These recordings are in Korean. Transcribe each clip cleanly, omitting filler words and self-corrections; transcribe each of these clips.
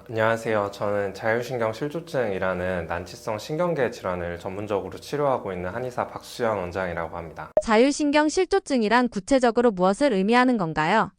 안녕하세요. 저는 자율신경실조증이라는 난치성 신경계 질환을 전문적으로 치료하고 있는 한의사 박수현 원장이라고 합니다. 자율신경 실조증이란 구체적으로 무엇을 의미하는 건가요?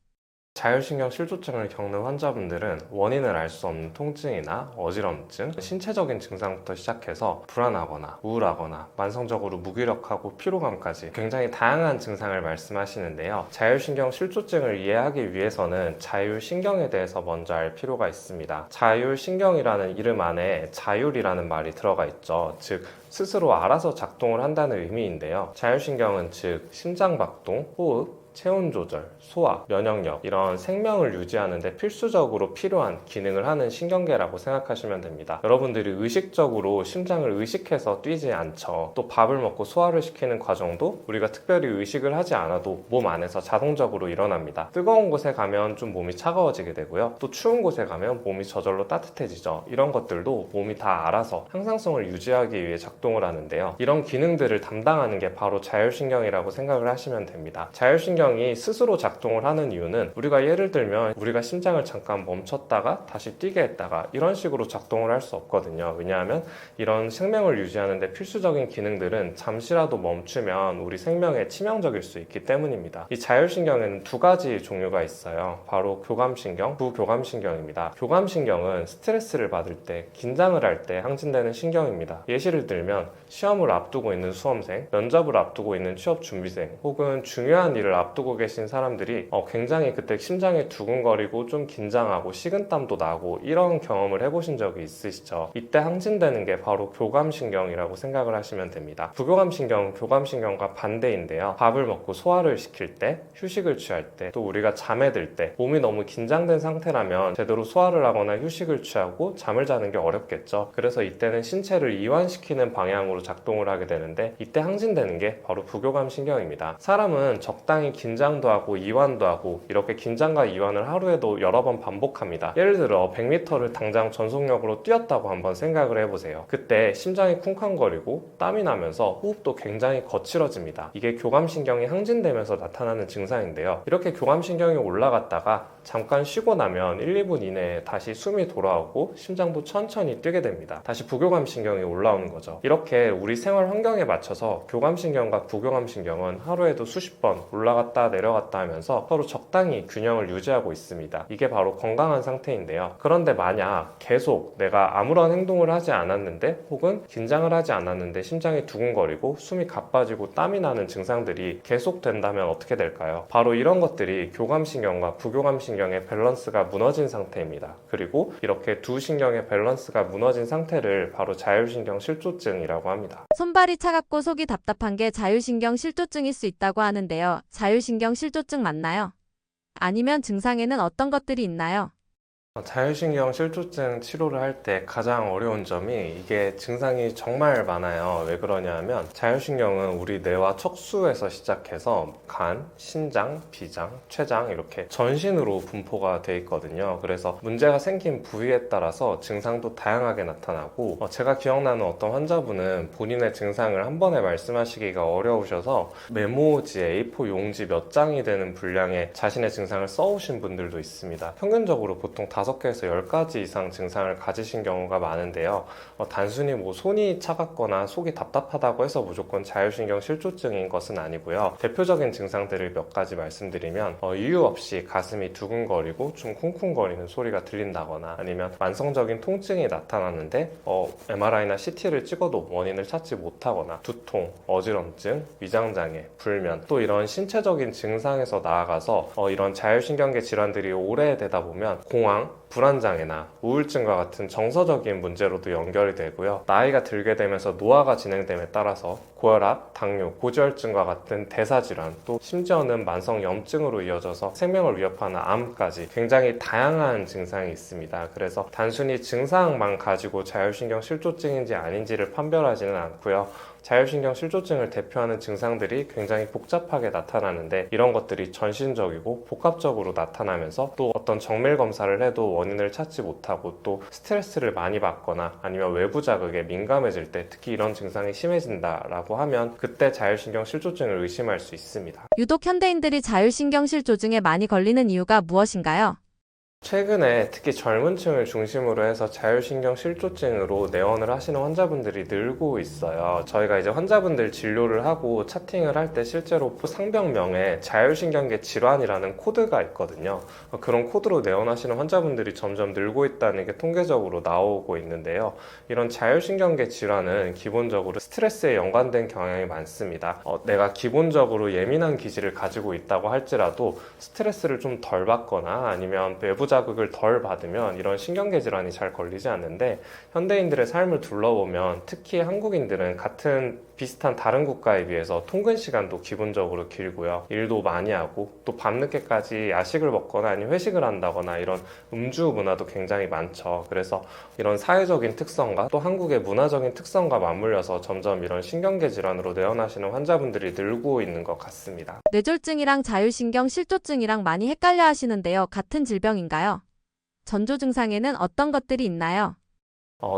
자율신경 실조증을 겪는 환자분들은 원인을 알 수 없는 통증이나 어지럼증, 신체적인 증상부터 시작해서 불안하거나 우울하거나 만성적으로 무기력하고 피로감까지 굉장히 다양한 증상을 말씀하시는데요. 자율신경 실조증을 이해하기 위해서는 자율신경에 대해서 먼저 알 필요가 있습니다. 자율신경이라는 이름 안에 자율이라는 말이 들어가 있죠. 즉 스스로 알아서 작동을 한다는 의미인데요. 자율신경은 즉 심장박동, 호흡, 체온 조절, 소화, 면역력 이런 생명을 유지하는 데 필수적으로 필요한 기능을 하는 신경계라고 생각하시면 됩니다. 여러분들이 의식적으로 심장을 의식해서 뛰지 않죠. 또 밥을 먹고 소화를 시키는 과정도 우리가 특별히 의식을 하지 않아도 몸 안에서 자동적으로 일어납니다. 뜨거운 곳에 가면 좀 몸이 차가워지게 되고요. 또 추운 곳에 가면 몸이 저절로 따뜻해지죠. 이런 것들도 몸이 다 알아서 항상성을 유지하기 위해 작동을 하는데요. 이런 기능들을 담당하는 게 바로 자율신경이라고 생각을 하시면 됩니다. 자율신경이 스스로 작동을 하는 이유는 우리가 예를 들면 우리가 심장을 잠깐 멈췄다가 다시 뛰게 했다가 이런 식으로 작동을 할 수 없거든요. 왜냐하면 이런 생명을 유지하는 데 필수적인 기능들은 잠시라도 멈추면 우리 생명에 치명적일 수 있기 때문입니다. 이 자율신경에는 두 가지 종류가 있어요. 바로 교감신경, 부교감신경입니다. 교감신경은 스트레스를 받을 때, 긴장을 할 때 항진되는 신경입니다. 예시를 들면 시험을 앞두고 있는 수험생, 면접을 앞두고 있는 취업준비생, 혹은 중요한 일을 앞두고 계신 사람들이 굉장히 그때 심장이 두근거리고 좀 긴장하고 식은땀도 나고 이런 경험을 해보신 적이 있으시죠? 이때 항진되는 게 바로 교감신경이라고 생각을 하시면 됩니다. 부교감신경은 교감신경과 반대인데요. 밥을 먹고 소화를 시킬 때, 휴식을 취할 때, 또 우리가 잠에 들 때 몸이 너무 긴장된 상태라면 제대로 소화를 하거나 휴식을 취하고 잠을 자는 게 어렵겠죠. 그래서 이때는 신체를 이완시키는 방향으로 작동을 하게 되는데 이때 항진되는 게 바로 부교감신경입니다. 사람은 적당히 긴장도 하고 이완도 하고 이렇게 긴장과 이완을 하루에도 여러 번 반복합니다. 예를 들어 100m를 당장 전속력으로 뛰었다고 한번 생각을 해보세요. 그때 심장이 쿵쾅거리고 땀이 나면서 호흡도 굉장히 거칠어집니다. 이게 교감신경이 항진되면서 나타나는 증상인데요. 이렇게 교감신경이 올라갔다가 잠깐 쉬고 나면 1, 2분 이내에 다시 숨이 돌아오고 심장도 천천히 뛰게 됩니다. 다시 부교감신경이 올라오는 거죠. 이렇게 우리 생활 환경에 맞춰서 교감신경과 부교감신경은 하루에도 수십 번 올라갔다 내려갔다 하면서 서로 적당히 균형을 유지하고 있습니다. 이게 바로 건강한 상태인데요. 그런데 만약 계속 내가 아무런 행동을 하지 않았는데 혹은 긴장을 하지 않았는데 심장이 두근거리고 숨이 가빠지고 땀이 나는 증상들이 계속된다면 어떻게 될까요? 바로 이런 것들이 교감신경과 부교감신경의 밸런스가 무너진 상태입니다. 그리고 이렇게 두 신경의 밸런스가 무너진 상태를 바로 자율신경 실조증이라고 합니다. 손발이 차갑고 속이 답답한 게 자율신경 실조증일 수 있다고 하는데요. 자율신경 실조증 맞나요? 아니면 증상에는 어떤 것들이 있나요? 자율신경 실조증 치료를 할 때 가장 어려운 점이 이게 증상이 정말 많아요. 왜 그러냐 하면 자율신경은 우리 뇌와 척수에서 시작해서 간, 신장, 비장, 췌장 이렇게 전신으로 분포가 돼 있거든요. 그래서 문제가 생긴 부위에 따라서 증상도 다양하게 나타나고 제가 기억나는 어떤 환자분은 본인의 증상을 한 번에 말씀하시기가 어려우셔서 메모지에 A4 용지 몇 장이 되는 분량의 자신의 증상을 써오신 분들도 있습니다. 평균적으로 보통 5개에서 10가지 이상 증상을 가지신 경우가 많은데요. 단순히 뭐 손이 차갑거나 속이 답답하다고 해서 무조건 자율신경 실조증인 것은 아니고요. 대표적인 증상들을 몇 가지 말씀드리면 이유 없이 가슴이 두근거리고 좀 쿵쿵거리는 소리가 들린다거나 아니면 만성적인 통증이 나타나는데 MRI나 CT를 찍어도 원인을 찾지 못하거나 두통, 어지럼증, 위장장애, 불면 또 이런 신체적인 증상에서 나아가서 이런 자율신경계 질환들이 오래되다 보면 공황, 불안장애나 우울증과 같은 정서적인 문제로도 연결이 되고요. 나이가 들게 되면서 노화가 진행됨에 따라서 고혈압, 당뇨, 고지혈증과 같은 대사질환, 또 심지어는 만성염증으로 이어져서 생명을 위협하는 암까지 굉장히 다양한 증상이 있습니다. 그래서 단순히 증상만 가지고 자율신경 실조증인지 아닌지를 판별하지는 않고요. 자율신경 실조증을 대표하는 증상들이 굉장히 복잡하게 나타나는데 이런 것들이 전신적이고 복합적으로 나타나면서 또 어떤 정밀 검사를 해도 원인을 찾지 못하고 또 스트레스를 많이 받거나 아니면 외부 자극에 민감해질 때 특히 이런 증상이 심해진다라고 하면 그때 자율신경 실조증을 의심할 수 있습니다. 유독 현대인들이 자율신경 실조증에 많이 걸리는 이유가 무엇인가요? 최근에 특히 젊은 층을 중심으로 해서 자율신경 실조증으로 내원을 하시는 환자분들이 늘고 있어요. 저희가 이제 환자분들 진료를 하고 차팅을 할 때 실제로 상병명에 자율신경계 질환이라는 코드가 있거든요. 그런 코드로 내원하시는 환자분들이 점점 늘고 있다는 게 통계적으로 나오고 있는데요. 이런 자율신경계 질환은 기본적으로 스트레스에 연관된 경향이 많습니다. 내가 기본적으로 예민한 기질을 가지고 있다고 할지라도 스트레스를 좀 덜 받거나 아니면 외부 자극을 덜 받으면 이런 신경계 질환이 잘 걸리지 않는데, 현대인들의 삶을 둘러보면 특히 한국인들은 같은 비슷한 다른 국가에 비해서 통근 시간도 기본적으로 길고요. 일도 많이 하고 또 밤늦게까지 야식을 먹거나 아니면 회식을 한다거나 이런 음주 문화도 굉장히 많죠. 그래서 이런 사회적인 특성과 또 한국의 문화적인 특성과 맞물려서 점점 이런 신경계 질환으로 내원하시는 환자분들이 늘고 있는 것 같습니다. 뇌졸중이랑 자율신경 실조증이랑 많이 헷갈려 하시는데요. 같은 질병인가요? 전조 증상에는 어떤 것들이 있나요?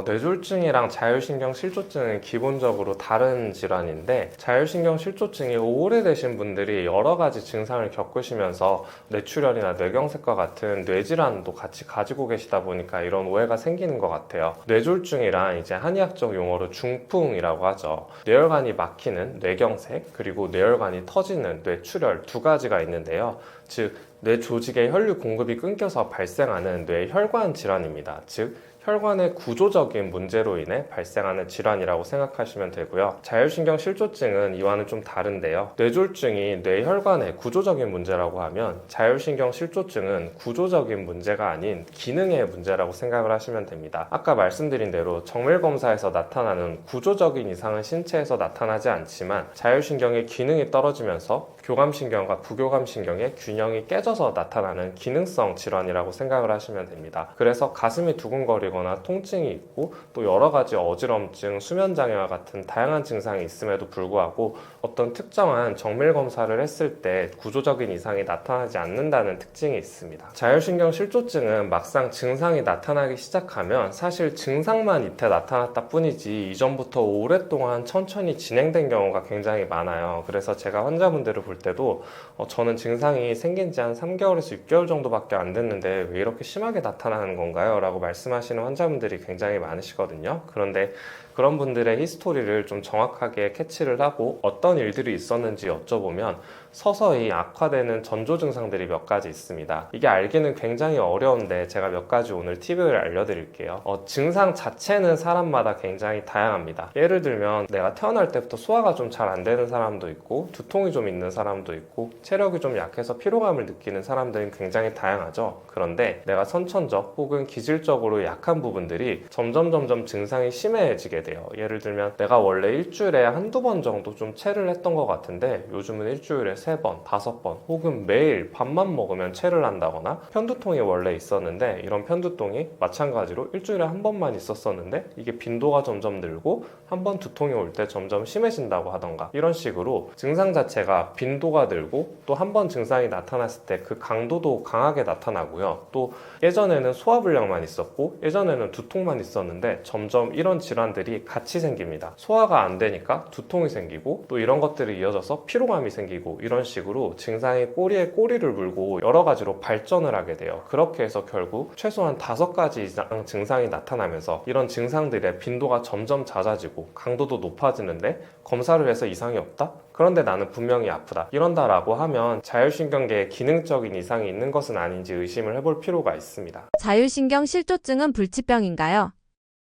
뇌졸중이랑 자율신경 실조증은 기본적으로 다른 질환인데, 자율신경 실조증이 오래되신 분들이 여러 가지 증상을 겪으시면서 뇌출혈이나 뇌경색과 같은 뇌질환도 같이 가지고 계시다 보니까 이런 오해가 생기는 것 같아요. 뇌졸중이란 이제 한의학적 용어로 중풍이라고 하죠. 뇌혈관이 막히는 뇌경색, 그리고 뇌혈관이 터지는 뇌출혈 두 가지가 있는데요. 즉, 뇌 조직의 혈류 공급이 끊겨서 발생하는 뇌혈관 질환입니다. 즉, 혈관의 구조적인 문제로 인해 발생하는 질환이라고 생각하시면 되고요. 자율신경 실조증은 이와는 좀 다른데요. 뇌졸중이 뇌혈관의 구조적인 문제라고 하면, 자율신경 실조증은 구조적인 문제가 아닌 기능의 문제라고 생각을 하시면 됩니다. 아까 말씀드린 대로 정밀검사에서 나타나는 구조적인 이상은 신체에서 나타나지 않지만, 자율신경의 기능이 떨어지면서 교감신경과 부교감신경의 균형이 깨져서 나타나는 기능성 질환이라고 생각을 하시면 됩니다. 그래서 가슴이 두근거리거나 통증이 있고 또 여러 가지 어지럼증, 수면장애와 같은 다양한 증상이 있음에도 불구하고 어떤 특정한 정밀검사를 했을 때 구조적인 이상이 나타나지 않는다는 특징이 있습니다. 자율신경 실조증은 막상 증상이 나타나기 시작하면 사실 증상만 이때 나타났다 뿐이지 이전부터 오랫동안 천천히 진행된 경우가 굉장히 많아요. 그래서 제가 환자분들을 볼 때도 저는 증상이 생긴 지 한 3개월에서 6개월 정도밖에 안 됐는데 왜 이렇게 심하게 나타나는 건가요? 라고 말씀하시는 환자분들이 굉장히 많으시거든요. 그런데 그런 분들의 히스토리를 좀 정확하게 캐치를 하고 어떤 일들이 있었는지 여쭤보면 서서히 악화되는 전조 증상들이 몇 가지 있습니다. 이게 알기는 굉장히 어려운데 제가 몇 가지 오늘 팁을 알려드릴게요. 증상 자체는 사람마다 굉장히 다양합니다. 예를 들면 내가 태어날 때부터 소화가 좀 잘 안 되는 사람도 있고 두통이 좀 있는 사람도 있고 체력이 좀 약해서 피로감을 느끼는 사람들은 굉장히 다양하죠. 그런데 내가 선천적 혹은 기질적으로 약한 부분들이 점점 증상이 심해지게 돼요. 예를 들면 내가 원래 일주일에 한두 번 정도 좀 체를 했던 것 같은데 요즘은 일주일에 3번, 5번 혹은 매일 밥만 먹으면 체를 한다거나, 편두통이 원래 있었는데 이런 편두통이 마찬가지로 일주일에 한 번만 있었었는데 이게 빈도가 점점 늘고 한 번 두통이 올 때 점점 심해진다고 하던가, 이런 식으로 증상 자체가 빈도가 늘고 또 한 번 증상이 나타났을 때 그 강도도 강하게 나타나고요. 또 예전에는 소화불량만 있었고 예전에는 두통만 있었는데 점점 이런 질환들이 같이 생깁니다. 소화가 안 되니까 두통이 생기고 또 이런 것들이 이어져서 피로감이 생기고, 이런 식으로 증상이 꼬리에 꼬리를 물고 여러 가지로 발전을 하게 돼요. 그렇게 해서 결국 최소한 5가지 이상 증상이 나타나면서 이런 증상들의 빈도가 점점 잦아지고 강도도 높아지는데 검사를 해서 이상이 없다? 그런데 나는 분명히 아프다. 이런다라고 하면 자율신경계에 기능적인 이상이 있는 것은 아닌지 의심을 해볼 필요가 있습니다. 자율신경 실조증은 불치병인가요?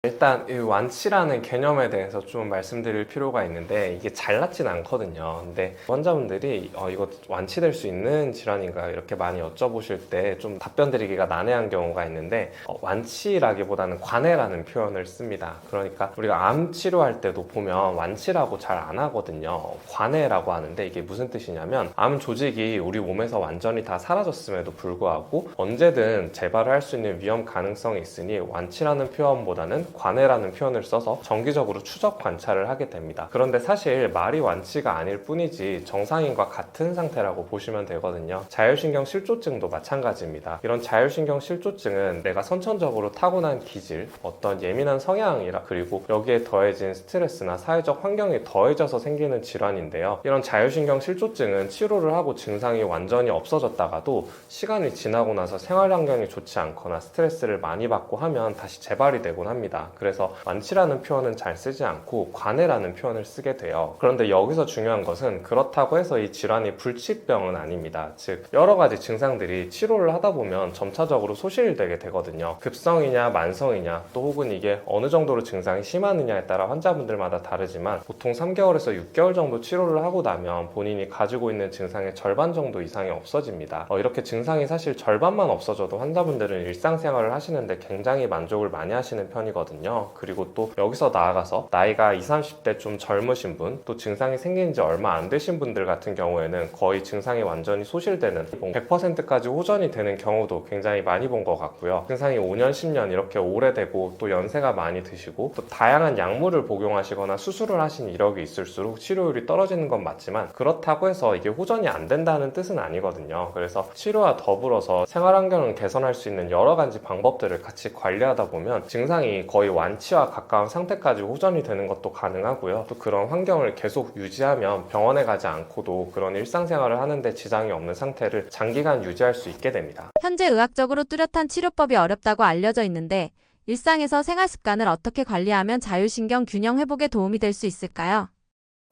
일단 이 완치라는 개념에 대해서 좀 말씀드릴 필요가 있는데, 이게 잘 낫진 않거든요. 근데 환자분들이 이거 완치될 수 있는 질환인가 이렇게 많이 여쭤보실 때 좀 답변 드리기가 난해한 경우가 있는데, 완치라기보다는 관해라는 표현을 씁니다. 그러니까 우리가 암 치료할 때도 보면 완치라고 잘 안 하거든요. 관해라고 하는데 이게 무슨 뜻이냐면, 암 조직이 우리 몸에서 완전히 다 사라졌음에도 불구하고 언제든 재발을 할 수 있는 위험 가능성이 있으니 완치라는 표현보다는 관해라는 표현을 써서 정기적으로 추적 관찰을 하게 됩니다. 그런데 사실 말이 완치가 아닐 뿐이지 정상인과 같은 상태라고 보시면 되거든요. 자율신경 실조증도 마찬가지입니다. 이런 자율신경 실조증은 내가 선천적으로 타고난 기질, 어떤 예민한 성향이라 그리고 여기에 더해진 스트레스나 사회적 환경이 더해져서 생기는 질환인데요. 이런 자율신경 실조증은 치료를 하고 증상이 완전히 없어졌다가도 시간이 지나고 나서 생활 환경이 좋지 않거나 스트레스를 많이 받고 하면 다시 재발이 되곤 합니다. 그래서 완치라는 표현은 잘 쓰지 않고 관해라는 표현을 쓰게 돼요. 그런데 여기서 중요한 것은 그렇다고 해서 이 질환이 불치병은 아닙니다. 즉 여러 가지 증상들이 치료를 하다 보면 점차적으로 소실되게 되거든요. 급성이냐 만성이냐 또 혹은 이게 어느 정도로 증상이 심하느냐에 따라 환자분들마다 다르지만 보통 3개월에서 6개월 정도 치료를 하고 나면 본인이 가지고 있는 증상의 절반 정도 이상이 없어집니다. 이렇게 증상이 사실 절반만 없어져도 환자분들은 일상생활을 하시는데 굉장히 만족을 많이 하시는 편이거든요. 그리고 또 여기서 나아가서 나이가 20, 30대 좀 젊으신 분, 또 증상이 생긴 지 얼마 안 되신 분들 같은 경우에는 거의 증상이 완전히 소실되는 100%까지 호전이 되는 경우도 굉장히 많이 본 것 같고요. 증상이 5년, 10년 이렇게 오래되고 또 연세가 많이 드시고 또 다양한 약물을 복용하시거나 수술을 하신 이력이 있을수록 치료율이 떨어지는 건 맞지만 그렇다고 해서 이게 호전이 안 된다는 뜻은 아니거든요. 그래서 치료와 더불어서 생활 환경을 개선할 수 있는 여러 가지 방법들을 같이 관리하다 보면 증상이 거의 완치와 가까운 상태까지 호전이 되는 것도 가능하고요. 또 그런 환경을 계속 유지하면 병원에 가지 않고도 그런 일상생활을 하는데 지장이 없는 상태를 장기간 유지할 수 있게 됩니다. 현재 의학적으로 뚜렷한 치료법이 어렵다고 알려져 있는데 일상에서 생활 습관을 어떻게 관리하면 자율신경 균형 회복에 도움이 될 수 있을까요?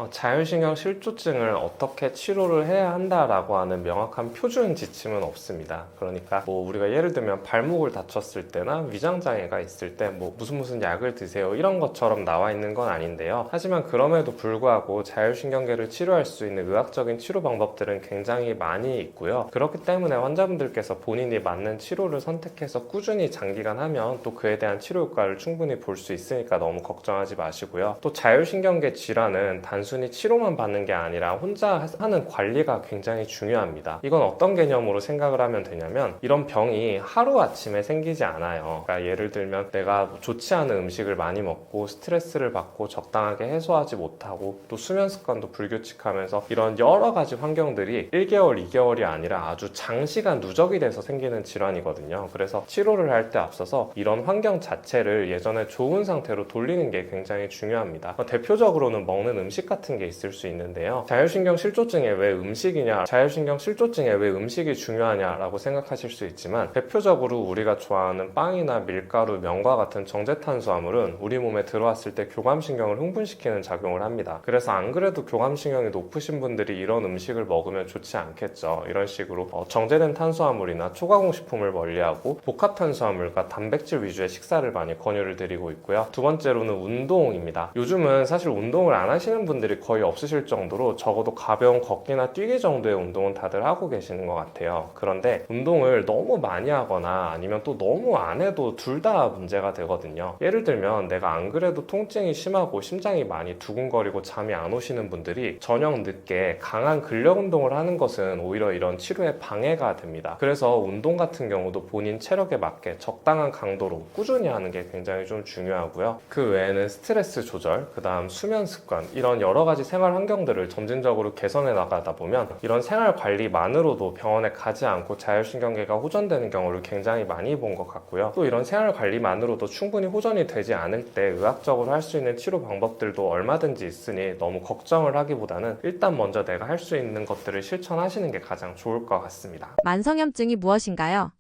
자율신경 실조증을 어떻게 치료를 해야 한다라고 하는 명확한 표준 지침은 없습니다. 그러니까 우리가 예를 들면 발목을 다쳤을 때나 위장장애가 있을 때 무슨 약을 드세요 이런 것처럼 나와 있는 건 아닌데요. 하지만 그럼에도 불구하고 자율신경계를 치료할 수 있는 의학적인 치료 방법들은 굉장히 많이 있고요. 그렇기 때문에 환자분들께서 본인이 맞는 치료를 선택해서 꾸준히 장기간 하면 또 그에 대한 치료 효과를 충분히 볼 수 있으니까 너무 걱정하지 마시고요. 또 자율신경계 질환은 단순히 치료만 받는 게 아니라 혼자 하는 관리가 굉장히 중요합니다. 이건 어떤 개념으로 생각을 하면 되냐면 이런 병이 하루아침에 생기지 않아요. 그러니까 예를 들면 내가 좋지 않은 음식을 많이 먹고 스트레스를 받고 적당하게 해소하지 못하고 또 수면 습관도 불규칙하면서 이런 여러 가지 환경들이 1개월, 2개월이 아니라 아주 장시간 누적이 돼서 생기는 질환이거든요. 그래서 치료를 할 때 앞서서 이런 환경 자체를 예전에 좋은 상태로 돌리는 게 굉장히 중요합니다. 대표적으로는 먹는 음식 같은 게 있을 수 있는데요. 자율신경 실조증에 왜 음식이냐, 자율신경 실조증에 왜 음식이 중요하냐라고 생각하실 수 있지만 대표적으로 우리가 좋아하는 빵이나 밀가루, 면과 같은 정제탄수화물은 우리 몸에 들어왔을 때 교감신경을 흥분시키는 작용을 합니다. 그래서 안 그래도 교감신경이 높으신 분들이 이런 음식을 먹으면 좋지 않겠죠. 이런 식으로 정제된 탄수화물이나 초가공식품을 멀리하고 복합탄수화물과 단백질 위주의 식사를 많이 권유를 드리고 있고요. 두 번째로는 운동입니다. 요즘은 사실 운동을 안 하시는 분들이 거의 없으실 정도로 적어도 가벼운 걷기나 뛰기 정도의 운동은 다들 하고 계시는 것 같아요. 그런데 운동을 너무 많이 하거나 아니면 또 너무 안 해도 둘 다 문제가 되거든요. 예를 들면 내가 안 그래도 통증이 심하고 심장이 많이 두근거리고 잠이 안 오시는 분들이 저녁 늦게 강한 근력 운동을 하는 것은 오히려 이런 치료에 방해가 됩니다. 그래서 운동 같은 경우도 본인 체력에 맞게 적당한 강도로 꾸준히 하는 게 굉장히 좀 중요하고요. 그 외에는 스트레스 조절, 그 다음 수면 습관 이런 여러 가지 생활 환경들을 점진적으로 개선해 나가다 보면 이런 생활 관리만으로도 병원에 가지 않고 자율신경계가 호전되는 경우를 굉장히 많이 본 것 같고요. 또 이런 생활 관리만으로도 충분히 호전이 되지 않을 때 의학적으로 할 수 있는 치료 방법들도 얼마든지 있으니 너무 걱정을 하기보다는 일단 먼저 내가 할 수 있는 것들을 실천하시는 게 가장 좋을 것 같습니다. 만성염증이 무엇인가요?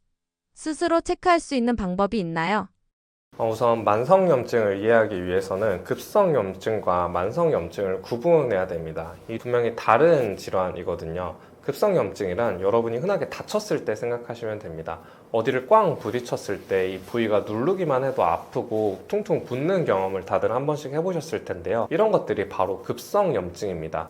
스스로 체크할 수 있는 방법이 있나요? 우선 만성염증을 이해하기 위해서는 급성염증과 만성염증을 구분해야 됩니다. 이 분명히 다른 질환이거든요. 급성염증이란 여러분이 흔하게 다쳤을 때 생각하시면 됩니다. 어디를 꽝 부딪혔을 때 이 부위가 누르기만 해도 아프고 퉁퉁 붓는 경험을 다들 한 번씩 해보셨을 텐데요. 이런 것들이 바로 급성염증입니다.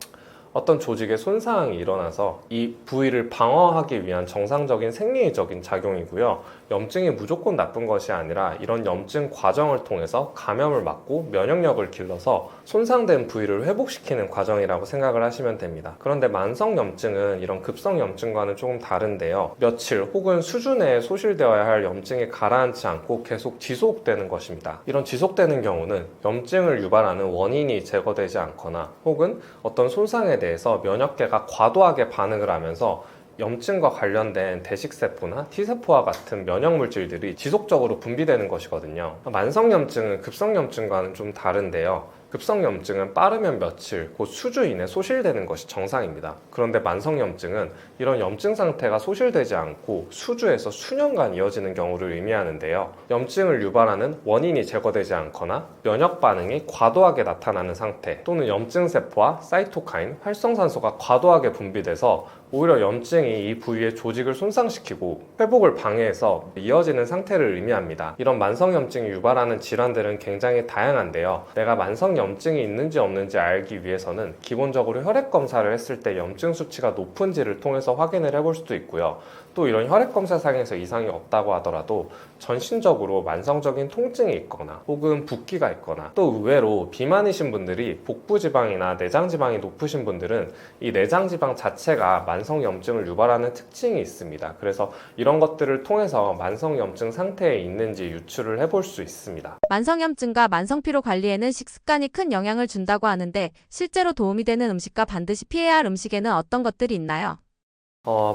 어떤 조직의 손상이 일어나서 이 부위를 방어하기 위한 정상적인 생리적인 작용이고요. 염증이 무조건 나쁜 것이 아니라 이런 염증 과정을 통해서 감염을 막고 면역력을 길러서 손상된 부위를 회복시키는 과정이라고 생각을 하시면 됩니다. 그런데 만성염증은 이런 급성염증과는 조금 다른데요. 며칠 혹은 수주 내에 소실되어야 할 염증이 가라앉지 않고 계속 지속되는 것입니다. 이런 지속되는 경우는 염증을 유발하는 원인이 제거되지 않거나 혹은 어떤 손상에 대해서 면역계가 과도하게 반응을 하면서 염증과 관련된 대식세포나 T세포와 같은 면역물질들이 지속적으로 분비되는 것이거든요. 만성염증은 급성염증과는 좀 다른데요. 급성염증은 빠르면 며칠, 곧 수주 이내 소실되는 것이 정상입니다. 그런데 만성염증은 이런 염증 상태가 소실되지 않고 수주에서 수년간 이어지는 경우를 의미하는데요. 염증을 유발하는 원인이 제거되지 않거나 면역 반응이 과도하게 나타나는 상태, 또는 염증세포와 사이토카인, 활성산소가 과도하게 분비돼서 오히려 염증이 이 부위의 조직을 손상시키고 회복을 방해해서 이어지는 상태를 의미합니다. 이런 만성염증이 유발하는 질환들은 굉장히 다양한데요. 내가 만성염증이 있는지 없는지 알기 위해서는 기본적으로 혈액 검사를 했을 때 염증 수치가 높은지를 통해서 확인을 해볼 수도 있고요. 또 이런 혈액 검사상에서 이상이 없다고 하더라도 전신적으로 만성적인 통증이 있거나 혹은 붓기가 있거나, 또 의외로 비만이신 분들이 복부지방이나 내장지방이 높으신 분들은 이 내장지방 자체가 만성염증을 유발하는 특징이 있습니다. 그래서 이런 것들을 통해서 만성염증 상태에 있는지 유추를 해볼 수 있습니다. 만성염증과 만성피로 관리에는 식습관이 큰 영향을 준다고 하는데 실제로 도움이 되는 음식과 반드시 피해야 할 음식에는 어떤 것들이 있나요?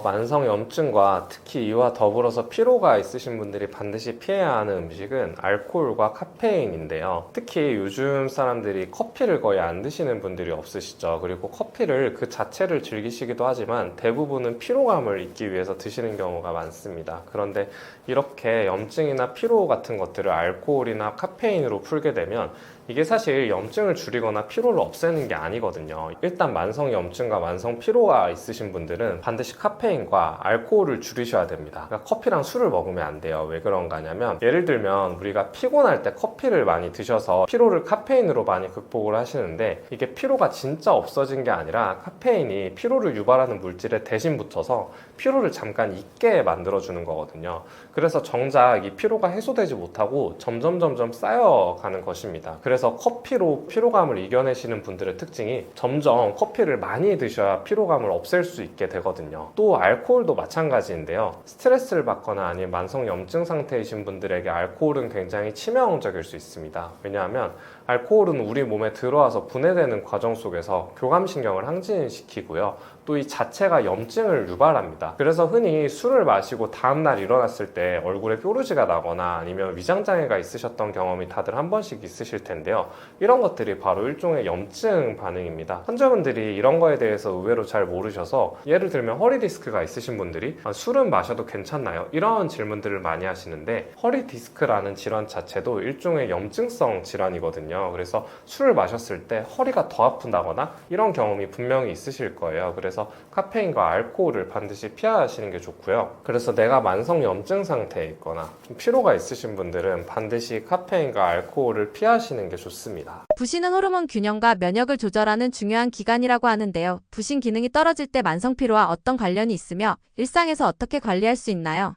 만성염증과 특히 이와 더불어서 피로가 있으신 분들이 반드시 피해야 하는 음식은 알코올과 카페인인데요. 특히 요즘 사람들이 커피를 거의 안 드시는 분들이 없으시죠. 그리고 커피를 그 자체를 즐기시기도 하지만 대부분은 피로감을 잊기 위해서 드시는 경우가 많습니다. 그런데 이렇게 염증이나 피로 같은 것들을 알코올이나 카페인으로 풀게 되면 이게 사실 염증을 줄이거나 피로를 없애는 게 아니거든요. 일단 만성 염증과 만성 피로가 있으신 분들은 반드시 카페인과 알코올을 줄이셔야 됩니다. 그러니까 커피랑 술을 먹으면 안 돼요. 왜 그런가 하냐면, 예를 들면 우리가 피곤할 때 커피를 많이 드셔서 피로를 카페인으로 많이 극복을 하시는데, 이게 피로가 진짜 없어진 게 아니라 카페인이 피로를 유발하는 물질에 대신 붙어서 피로를 잠깐 잊게 만들어주는 거거든요. 그래서 정작 이 피로가 해소되지 못하고 점점 쌓여가는 것입니다. 그래서 커피로 피로감을 이겨내시는 분들의 특징이 점점 커피를 많이 드셔야 피로감을 없앨 수 있게 되거든요. 또 알코올도 마찬가지인데요. 스트레스를 받거나 아니면 만성 염증 상태이신 분들에게 알코올은 굉장히 치명적일 수 있습니다. 왜냐하면 알코올은 우리 몸에 들어와서 분해되는 과정 속에서 교감신경을 항진시키고요. 또 이 자체가 염증을 유발합니다. 그래서 흔히 술을 마시고 다음날 일어났을 때 얼굴에 뾰루지가 나거나 아니면 위장장애가 있으셨던 경험이 다들 한 번씩 있으실 텐데요. 이런 것들이 바로 일종의 염증 반응입니다. 환자분들이 이런 거에 대해서 의외로 잘 모르셔서, 예를 들면 허리 디스크가 있으신 분들이 술은 마셔도 괜찮나요? 이런 질문들을 많이 하시는데, 허리 디스크라는 질환 자체도 일종의 염증성 질환이거든요. 그래서 술을 마셨을 때 허리가 더 아픈다거나 이런 경험이 분명히 있으실 거예요. 그래서 카페인과 알코올을 반드시 피하시는 게 좋고요. 그래서 내가 만성 염증 상태에 있거나 피로가 있으신 분들은 반드시 카페인과 알코올을 피하시는 게 좋습니다. 부신은 호르몬 균형과 면역을 조절하는 중요한 기관이라고 하는데요. 부신 기능이 떨어질 때 만성피로와 어떤 관련이 있으며 일상에서 어떻게 관리할 수 있나요?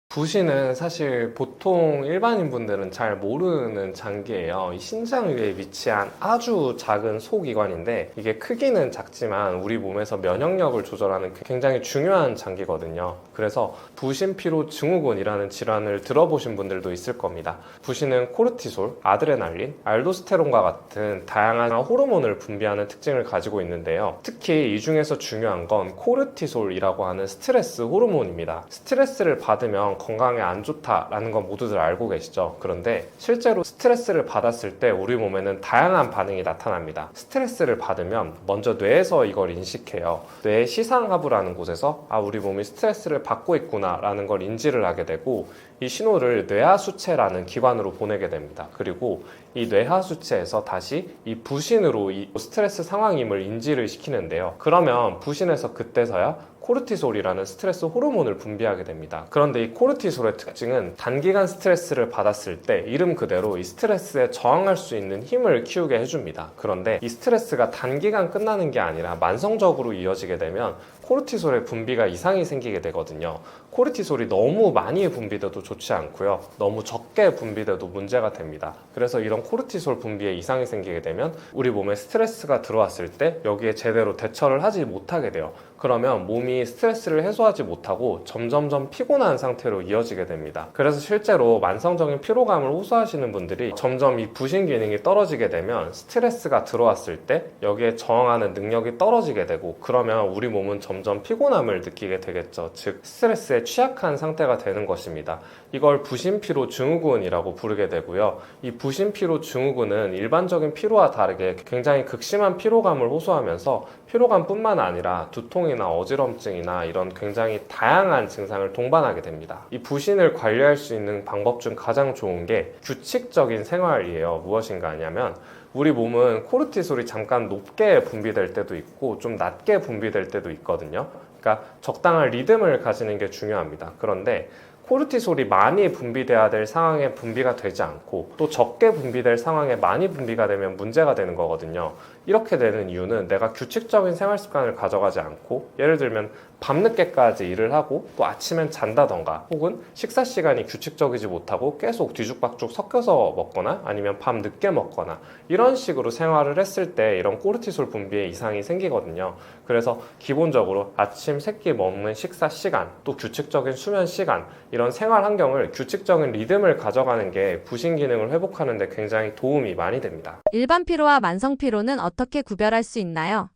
부신은 사실 보통 일반인 분들은 잘 모르는 장기예요. 이 신장 위에 위치한 아주 작은 소기관인데, 이게 크기는 작지만 우리 몸에서 면역력을 조절하는 굉장히 중요한 장기거든요. 그래서 부신피로 증후군이라는 질환을 들어보신 분들도 있을 겁니다. 부신은 코르티솔, 아드레날린, 알도스테론과 같은 다양한 호르몬을 분비하는 특징을 가지고 있는데요. 특히 이 중에서 중요한 건 코르티솔이라고 하는 스트레스 호르몬입니다. 스트레스를 받으면 건강에 안 좋다라는 건 모두들 알고 계시죠? 그런데 실제로 스트레스를 받았을 때 우리 몸에는 다양한 반응이 나타납니다. 스트레스를 받으면 먼저 뇌에서 이걸 인식해요. 뇌의 시상하부라는 곳에서 우리 몸이 스트레스를 받고 있구나 라는 걸 인지를 하게 되고, 이 신호를 뇌하수체라는 기관으로 보내게 됩니다. 그리고 이 뇌하수체에서 다시 이 부신으로 이 스트레스 상황임을 인지를 시키는데요. 그러면 부신에서 그때서야 코르티솔이라는 스트레스 호르몬을 분비하게 됩니다. 그런데 이 코르티솔의 특징은 단기간 스트레스를 받았을 때 이름 그대로 이 스트레스에 저항할 수 있는 힘을 키우게 해줍니다. 그런데 이 스트레스가 단기간 끝나는 게 아니라 만성적으로 이어지게 되면 코르티솔의 분비가 이상이 생기게 되거든요. 코르티솔이 너무 많이 분비돼도 좋지 않고요. 너무 적게 분비돼도 문제가 됩니다. 그래서 이런 코르티솔 분비에 이상이 생기게 되면 우리 몸에 스트레스가 들어왔을 때 여기에 제대로 대처를 하지 못하게 돼요. 그러면 몸이 스트레스를 해소하지 못하고 점점점 피곤한 상태로 이어지게 됩니다. 그래서 실제로 만성적인 피로감을 호소하시는 분들이 점점 이 부신 기능이 떨어지게 되면 스트레스가 들어왔을 때 여기에 저항하는 능력이 떨어지게 되고, 그러면 우리 몸은 점점 피곤함을 느끼게 되겠죠. 즉 스트레스에 취약한 상태가 되는 것입니다. 이걸 부신피로 증후군이라고 부르게 되고요. 이 부신피로 증후군은 일반적인 피로와 다르게 굉장히 극심한 피로감을 호소하면서 피로감뿐만 아니라 두통이나 어지럼증이나 이런 굉장히 다양한 증상을 동반하게 됩니다. 이 부신을 관리할 수 있는 방법 중 가장 좋은 게 규칙적인 생활이에요. 무엇인가 하냐면 우리 몸은 코르티솔이 잠깐 높게 분비될 때도 있고 좀 낮게 분비될 때도 있거든요. 그러니까 적당한 리듬을 가지는 게 중요합니다. 그런데 코르티솔이 많이 분비돼야 될 상황에 분비가 되지 않고 또 적게 분비될 상황에 많이 분비가 되면 문제가 되는 거거든요. 이렇게 되는 이유는 내가 규칙적인 생활 습관을 가져가지 않고, 예를 들면 밤늦게까지 일을 하고 또 아침엔 잔다던가, 혹은 식사 시간이 규칙적이지 못하고 계속 뒤죽박죽 섞여서 먹거나 아니면 밤 늦게 먹거나 이런 식으로 생활을 했을 때 이런 코르티솔 분비에 이상이 생기거든요. 그래서 기본적으로 아침 세끼 먹는 식사 시간, 또 규칙적인 수면 시간, 이런 생활 환경을 규칙적인 리듬을 가져가는 게 부신 기능을 회복하는 데 굉장히 도움이 많이 됩니다. 일반 피로와 만성 피로는 어떻게 구별할 수 있나요?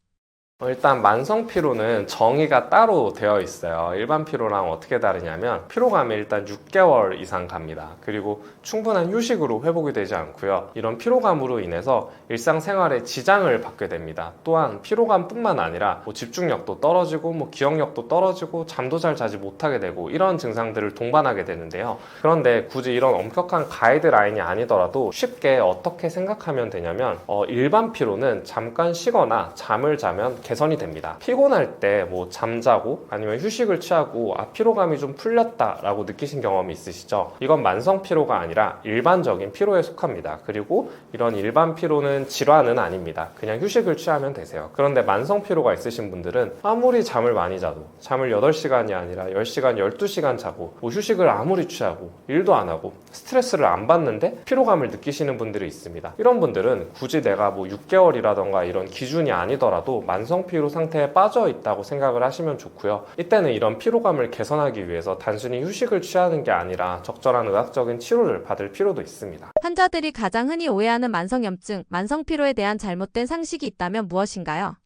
일단 만성 피로는 정의가 따로 되어 있어요. 일반 피로랑 어떻게 다르냐면 피로감이 일단 6개월 이상 갑니다. 그리고 충분한 휴식으로 회복이 되지 않고요. 이런 피로감으로 인해서 일상생활에 지장을 받게 됩니다. 또한 피로감뿐만 아니라 집중력도 떨어지고 기억력도 떨어지고 잠도 잘 자지 못하게 되고 이런 증상들을 동반하게 되는데요. 그런데 굳이 이런 엄격한 가이드라인이 아니더라도 쉽게 어떻게 생각하면 되냐면 일반 피로는 잠깐 쉬거나 잠을 자면 개선이 됩니다. 피곤할 때 잠자고 아니면 휴식을 취하고 피로감이 좀 풀렸다라고 느끼신 경험이 있으시죠? 이건 만성 피로가 아니라 일반적인 피로에 속합니다. 그리고 이런 일반 피로는 질환은 아닙니다. 그냥 휴식을 취하면 되세요. 그런데 만성 피로가 있으신 분들은 아무리 잠을 많이 자도 잠을 8시간이 아니라 10시간, 12시간 자고 휴식을 아무리 취하고 일도 안 하고 스트레스를 안 받는데 피로감을 느끼시는 분들이 있습니다. 이런 분들은 굳이 내가 6개월이라던가 이런 기준이 아니더라도 만성 피로 상태에 빠져 있다고 생각을 하시면 좋고요. 이때는 이런 피로감을 개선하기 위해서 단순히 휴식을 취하는 게 아니라 적절한 의학적인 치료를 받을 필요도 있습니다. 환자들이 가장 흔히 오해하는 만성염증, 만성 피로에 대한 잘못된 상식이 있다면 무엇인가요?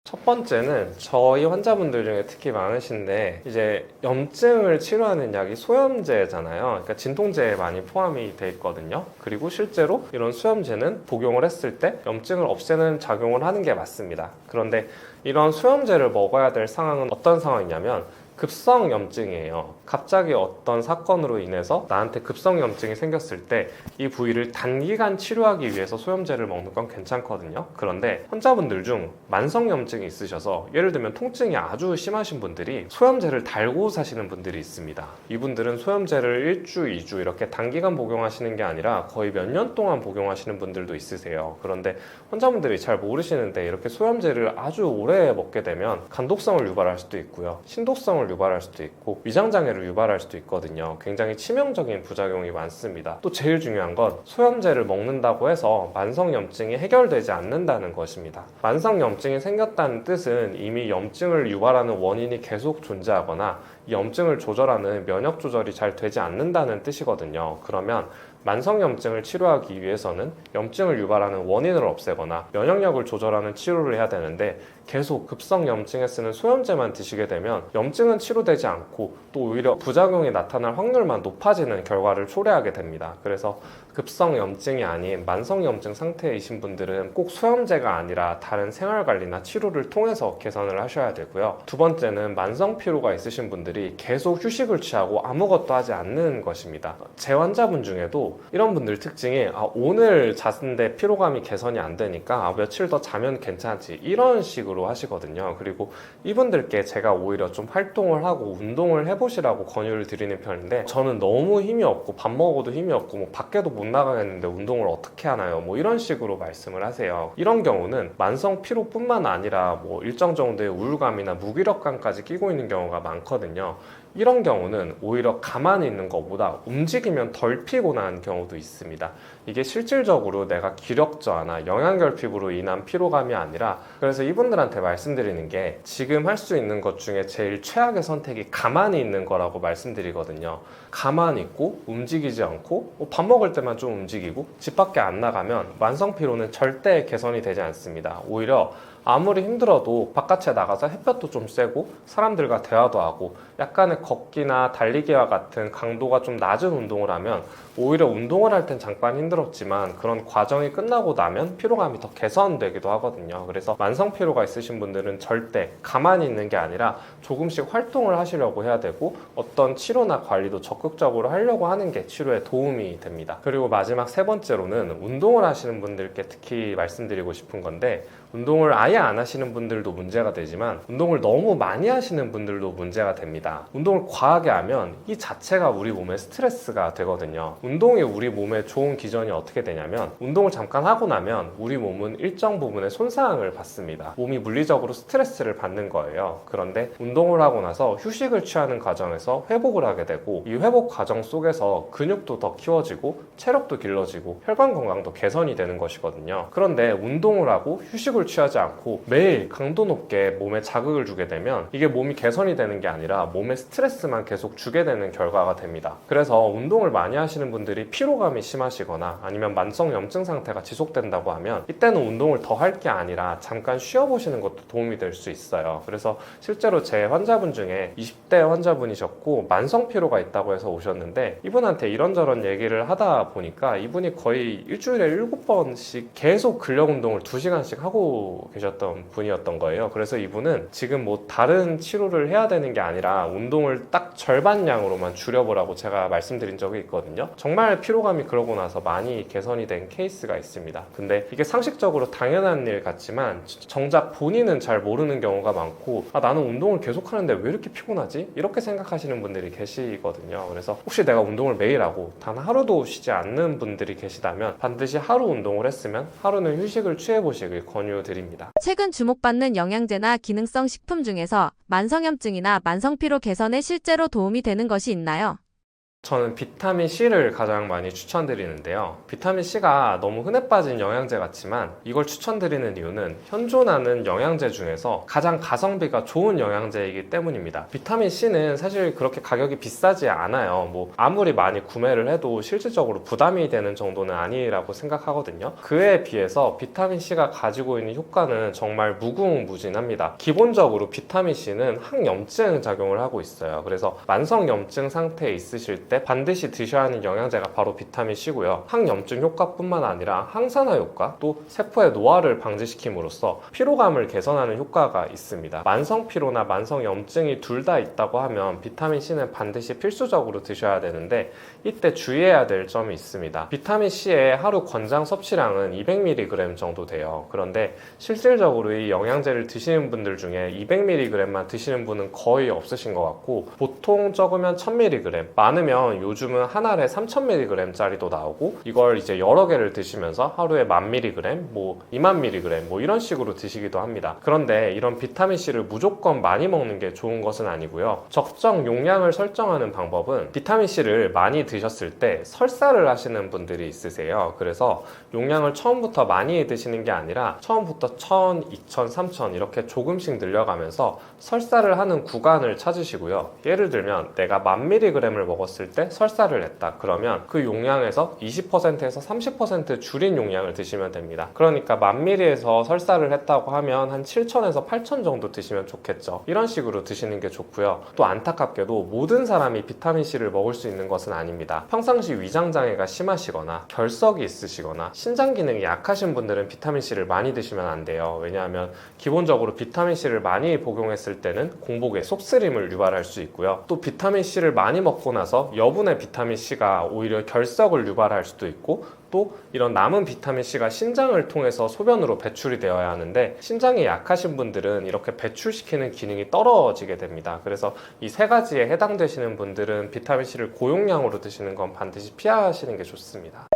첫 번째는 저희 환자분들 중에 특히 많으신데, 이제 염증을 치료하는 약이 소염제잖아요. 그러니까 진통제에 많이 포함이 돼 있거든요. 그리고 실제로 이런 소염제는 복용을 했을 때 염증을 없애는 작용을 하는 게 맞습니다. 그런데 이런 소염제를 먹어야 될 상황은 어떤 상황이냐면 급성 염증이에요. 갑자기 어떤 사건으로 인해서 나한테 급성 염증이 생겼을 때 이 부위를 단기간 치료하기 위해서 소염제를 먹는 건 괜찮거든요. 그런데 환자분들 중 만성 염증이 있으셔서 예를 들면 통증이 아주 심하신 분들이 소염제를 달고 사시는 분들이 있습니다. 이분들은 소염제를 1주, 2주 이렇게 단기간 복용하시는 게 아니라 거의 몇 년 동안 복용하시는 분들도 있으세요. 그런데 환자분들이 잘 모르시는데 이렇게 소염제를 아주 오래 먹게 되면 간독성을 유발할 수도 있고요. 신독성을 유발할 수도 있고 위장장애를 유발할 수도 있거든요. 굉장히 치명적인 부작용이 많습니다. 또 제일 중요한 건 소염제를 먹는다고 해서 만성염증이 해결되지 않는다는 것입니다. 만성염증이 생겼다는 뜻은 이미 염증을 유발하는 원인이 계속 존재하거나 이 염증을 조절하는 면역 조절이 잘 되지 않는다는 뜻이거든요. 그러면 만성염증을 치료하기 위해서는 염증을 유발하는 원인을 없애거나 면역력을 조절하는 치료를 해야 되는데 계속 급성염증에 쓰는 소염제만 드시게 되면 염증은 치료되지 않고 또 오히려 부작용이 나타날 확률만 높아지는 결과를 초래하게 됩니다. 그래서 급성염증이 아닌 만성염증 상태이신 분들은 꼭 소염제가 아니라 다른 생활관리나 치료를 통해서 개선을 하셔야 되고요. 두 번째는 만성피로가 있으신 분들이 계속 휴식을 취하고 아무것도 하지 않는 것입니다. 제 환자분 중에도 이런 분들 특징이 오늘 잤는데 피로감이 개선이 안 되니까 며칠 더 자면 괜찮지 이런 식으로 하시거든요. 그리고 이분들께 제가 오히려 좀 활동을 하고 운동을 해보시라고 권유를 드리는 편인데 저는 너무 힘이 없고 밥 먹어도 힘이 없고 뭐 밖에도 못 나가겠는데 운동을 어떻게 하나요? 뭐 이런 식으로 말씀을 하세요. 이런 경우는 만성 피로뿐만 아니라 뭐 일정 정도의 우울감이나 무기력감까지 끼고 있는 경우가 많거든요. 이런 경우는 오히려 가만히 있는 것보다 움직이면 덜 피곤한 경우도 있습니다. 이게 실질적으로 내가 기력 저하나 영양결핍으로 인한 피로감이 아니라 그래서 이분들한테 말씀드리는 게 지금 할 수 있는 것 중에 제일 최악의 선택이 가만히 있는 거라고 말씀드리거든요. 가만히 있고 움직이지 않고 밥 먹을 때만 좀 움직이고 집 밖에 안 나가면 만성 피로는 절대 개선이 되지 않습니다. 오히려 아무리 힘들어도 바깥에 나가서 햇볕도 좀 쐬고 사람들과 대화도 하고 약간의 걷기나 달리기와 같은 강도가 좀 낮은 운동을 하면 오히려 운동을 할 땐 잠깐 힘들었지만 그런 과정이 끝나고 나면 피로감이 더 개선되기도 하거든요. 그래서 만성 피로가 있으신 분들은 절대 가만히 있는 게 아니라 조금씩 활동을 하시려고 해야 되고 어떤 치료나 관리도 적극적으로 하려고 하는 게 치료에 도움이 됩니다. 그리고 마지막 세 번째로는 운동을 하시는 분들께 특히 말씀드리고 싶은 건데 운동을 아예 안 하시는 분들도 문제가 되지만 운동을 너무 많이 하시는 분들도 문제가 됩니다. 운동을 과하게 하면 이 자체가 우리 몸에 스트레스가 되거든요. 운동이 우리 몸에 좋은 기전이 어떻게 되냐면 운동을 잠깐 하고 나면 우리 몸은 일정 부분의 손상을 받습니다. 몸이 물리적으로 스트레스를 받는 거예요. 그런데 운동을 하고 나서 휴식을 취하는 과정에서 회복을 하게 되고 이 회복 과정 속에서 근육도 더 키워지고 체력도 길러지고 혈관 건강도 개선이 되는 것이거든요. 그런데 운동을 하고 휴식을 취하지 않고 매일 강도 높게 몸에 자극을 주게 되면 이게 몸이 개선이 되는 게 아니라 몸에 스트레스만 계속 주게 되는 결과가 됩니다. 그래서 운동을 많이 하시는 분들이 피로감이 심하시거나 아니면 만성 염증 상태가 지속된다고 하면 이때는 운동을 더 할 게 아니라 잠깐 쉬어보시는 것도 도움이 될 수 있어요. 그래서 실제로 제 환자분 중에 20대 환자분이셨고 만성 피로가 있다고 해서 오셨는데 이분한테 이런저런 얘기를 하다 보니까 이분이 거의 일주일에 7번씩 계속 근력 운동을 2시간씩 하고 계셨던 분이었던 거예요. 그래서 이분은 지금 뭐 다른 치료를 해야 되는 게 아니라 운동을 딱 절반량으로만 줄여보라고 제가 말씀드린 적이 있거든요. 정말 피로감이 그러고 나서 많이 개선이 된 케이스가 있습니다. 근데 이게 상식적으로 당연한 일 같지만 정작 본인은 잘 모르는 경우가 많고 나는 운동을 계속 하는데 왜 이렇게 피곤하지? 이렇게 생각하시는 분들이 계시거든요. 그래서 혹시 내가 운동을 매일 하고 단 하루도 쉬지 않는 분들이 계시다면 반드시 하루 운동을 했으면 하루는 휴식을 취해보시길 권유드립니다. 최근 주목받는 영양제나 기능성 식품 중에서 만성염증이나 만성피로 개선에 실제로 도움이 되는 것이 있나요? 저는 비타민C를 가장 많이 추천드리는데요. 비타민C가 너무 흔해 빠진 영양제 같지만 이걸 추천드리는 이유는 현존하는 영양제 중에서 가장 가성비가 좋은 영양제이기 때문입니다. 비타민C는 사실 그렇게 가격이 비싸지 않아요. 뭐 아무리 많이 구매를 해도 실질적으로 부담이 되는 정도는 아니라고 생각하거든요. 그에 비해서 비타민C가 가지고 있는 효과는 정말 무궁무진합니다. 기본적으로 비타민C는 항염증 작용을 하고 있어요. 그래서 만성염증 상태에 있으실 때 반드시 드셔야 하는 영양제가 바로 비타민C고요. 항염증 효과뿐만 아니라 항산화 효과, 또 세포의 노화를 방지시킴으로써 피로감을 개선하는 효과가 있습니다. 만성 피로나 만성 염증이 둘 다 있다고 하면 비타민C는 반드시 필수적으로 드셔야 되는데 이때 주의해야 될 점이 있습니다. 비타민C의 하루 권장 섭취량은 200mg 정도 돼요. 그런데 실질적으로 이 영양제를 드시는 분들 중에 200mg만 드시는 분은 거의 없으신 것 같고 보통 적으면 1000mg, 많으면 요즘은 한 알에 3000mg짜리도 나오고 이걸 이제 여러 개를 드시면서 하루에 1000mg, 뭐 20000mg 뭐 이런 식으로 드시기도 합니다. 그런데 이런 비타민C를 무조건 많이 먹는 게 좋은 것은 아니고요. 적정 용량을 설정하는 방법은 비타민C를 많이 드셨을 때 설사를 하시는 분들이 있으세요. 그래서 용량을 처음부터 많이 드시는 게 아니라 처음부터 1000, 2000, 3000 이렇게 조금씩 늘려가면서 설사를 하는 구간을 찾으시고요. 예를 들면 내가 1000mg를 먹었을 때 설사를 했다. 그러면 그 용량에서 20%에서 30% 줄인 용량을 드시면 됩니다. 그러니까 1000ml에서 설사를 했다고 하면 한 7000에서 8000 정도 드시면 좋겠죠. 이런 식으로 드시는 게 좋고요. 또 안타깝게도 모든 사람이 비타민C를 먹을 수 있는 것은 아닙니다. 평상시 위장장애가 심하시거나 결석이 있으시거나 신장 기능이 약하신 분들은 비타민C를 많이 드시면 안 돼요. 왜냐하면 기본적으로 비타민C를 많이 복용했을 때는 공복에 속쓰림을 유발할 수 있고요. 또 비타민C를 많이 먹고 나서 여분의 비타민C가 오히려 결석을 유발할 수도 있고, 또 이런 남은 비타민C가 신장을 통해서 소변으로 배출이 되어야 하는데 신장이 약하신 분들은 이렇게 배출시키는 기능이 떨어지게 됩니다. 그래서 이 세 가지에 해당되시는 분들은 비타민C를 고용량으로 드시는 건 반드시 피하시는 게 좋습니다.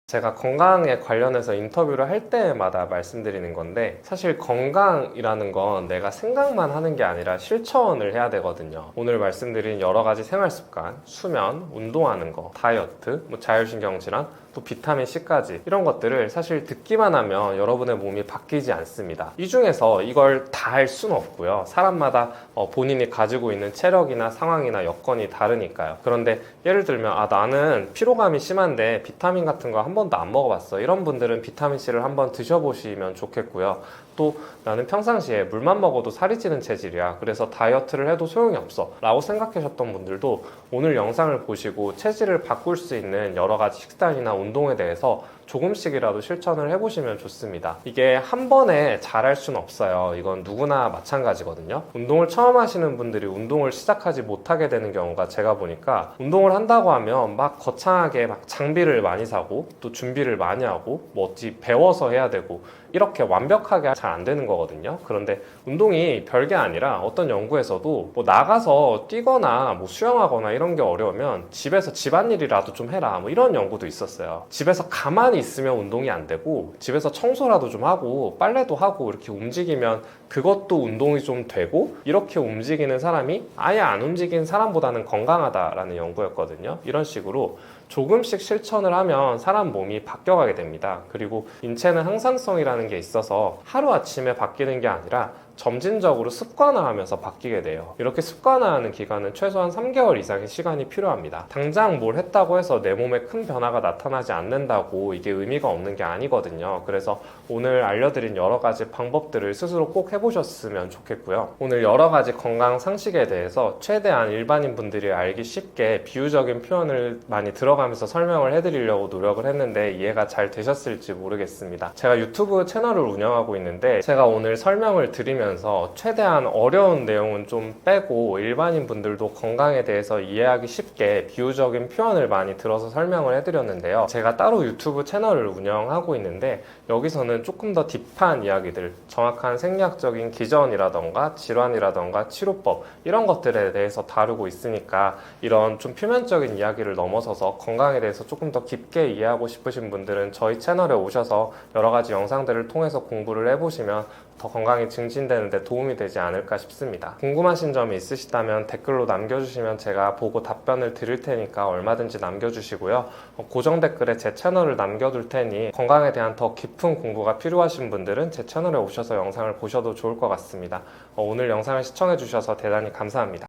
제가 건강에 관련해서 인터뷰를 할 때마다 말씀드리는 건데, 사실 건강이라는 건 내가 생각만 하는 게 아니라 실천을 해야 되거든요. 오늘 말씀드린 여러 가지 생활 습관, 수면, 운동하는 거, 다이어트, 자율신경 질환, 또 비타민C까지 이런 것들을 사실 듣기만 하면 여러분의 몸이 바뀌지 않습니다. 이 중에서 이걸 다 할 수는 없고요. 사람마다 본인이 가지고 있는 체력이나 상황이나 여건이 다르니까요. 그런데 예를 들면 나는 피로감이 심한데 비타민 같은 거 한 번도 안 먹어봤어. 이런 분들은 비타민C를 한번 드셔보시면 좋겠고요. 또 나는 평상시에 물만 먹어도 살이 찌는 체질이야. 그래서 다이어트를 해도 소용이 없어 라고 생각하셨던 분들도 오늘 영상을 보시고 체질을 바꿀 수 있는 여러 가지 식단이나 운동에 대해서 조금씩이라도 실천을 해보시면 좋습니다. 이게 한 번에 잘할 수는 없어요. 이건 누구나 마찬가지거든요. 운동을 처음 하시는 분들이 운동을 시작하지 못하게 되는 경우가 제가 보니까, 운동을 한다고 하면 막 거창하게 막 장비를 많이 사고 또 준비를 많이 하고 어찌 배워서 해야 되고 이렇게 완벽하게 잘 안 되는 거거든요. 그런데 운동이 별게 아니라 어떤 연구에서도 나가서 뛰거나 수영하거나 이런 게 어려우면 집에서 집안일이라도 좀 해라, 이런 연구도 있었어요. 집에서 가만히 있으면 운동이 안 되고 집에서 청소라도 좀 하고 빨래도 하고 이렇게 움직이면 그것도 운동이 좀 되고, 이렇게 움직이는 사람이 아예 안 움직이는 사람보다는 건강하다라는 연구였거든요. 이런 식으로 조금씩 실천을 하면 사람 몸이 바뀌어가게 됩니다. 그리고 인체는 항상성이라는 게 있어서 하루아침에 바뀌는 게 아니라 점진적으로 습관화하면서 바뀌게 돼요. 이렇게 습관화하는 기간은 최소한 3개월 이상의 시간이 필요합니다. 당장 뭘 했다고 해서 내 몸에 큰 변화가 나타나지 않는다고 이게 의미가 없는 게 아니거든요. 그래서 오늘 알려드린 여러 가지 방법들을 스스로 꼭 해보셨으면 좋겠고요. 오늘 여러 가지 건강 상식에 대해서 최대한 일반인 분들이 알기 쉽게 비유적인 표현을 많이 들어가면서 설명을 해드리려고 노력을 했는데 이해가 잘 되셨을지 모르겠습니다. 제가 유튜브 채널을 운영하고 있는데, 제가 오늘 설명을 드리면서 최대한 어려운 내용은 좀 빼고 일반인 분들도 건강에 대해서 이해하기 쉽게 비유적인 표현을 많이 들어서 설명을 해드렸는데요. 제가 따로 유튜브 채널을 운영하고 있는데 여기서는 조금 더 딥한 이야기들, 정확한 생리학적인 기전이라던가 질환이라던가 치료법, 이런 것들에 대해서 다루고 있으니까 이런 좀 표면적인 이야기를 넘어서서 건강에 대해서 조금 더 깊게 이해하고 싶으신 분들은 저희 채널에 오셔서 여러 가지 영상들을 통해서 공부를 해보시면 더 건강이 증진되는 데 도움이 되지 않을까 싶습니다. 궁금하신 점이 있으시다면 댓글로 남겨주시면 제가 보고 답변을 드릴 테니까 얼마든지 남겨주시고요. 고정 댓글에 제 채널을 남겨둘 테니 건강에 대한 더 깊은 공부가 필요하신 분들은 제 채널에 오셔서 영상을 보셔도 좋을 것 같습니다. 오늘 영상을 시청해주셔서 대단히 감사합니다.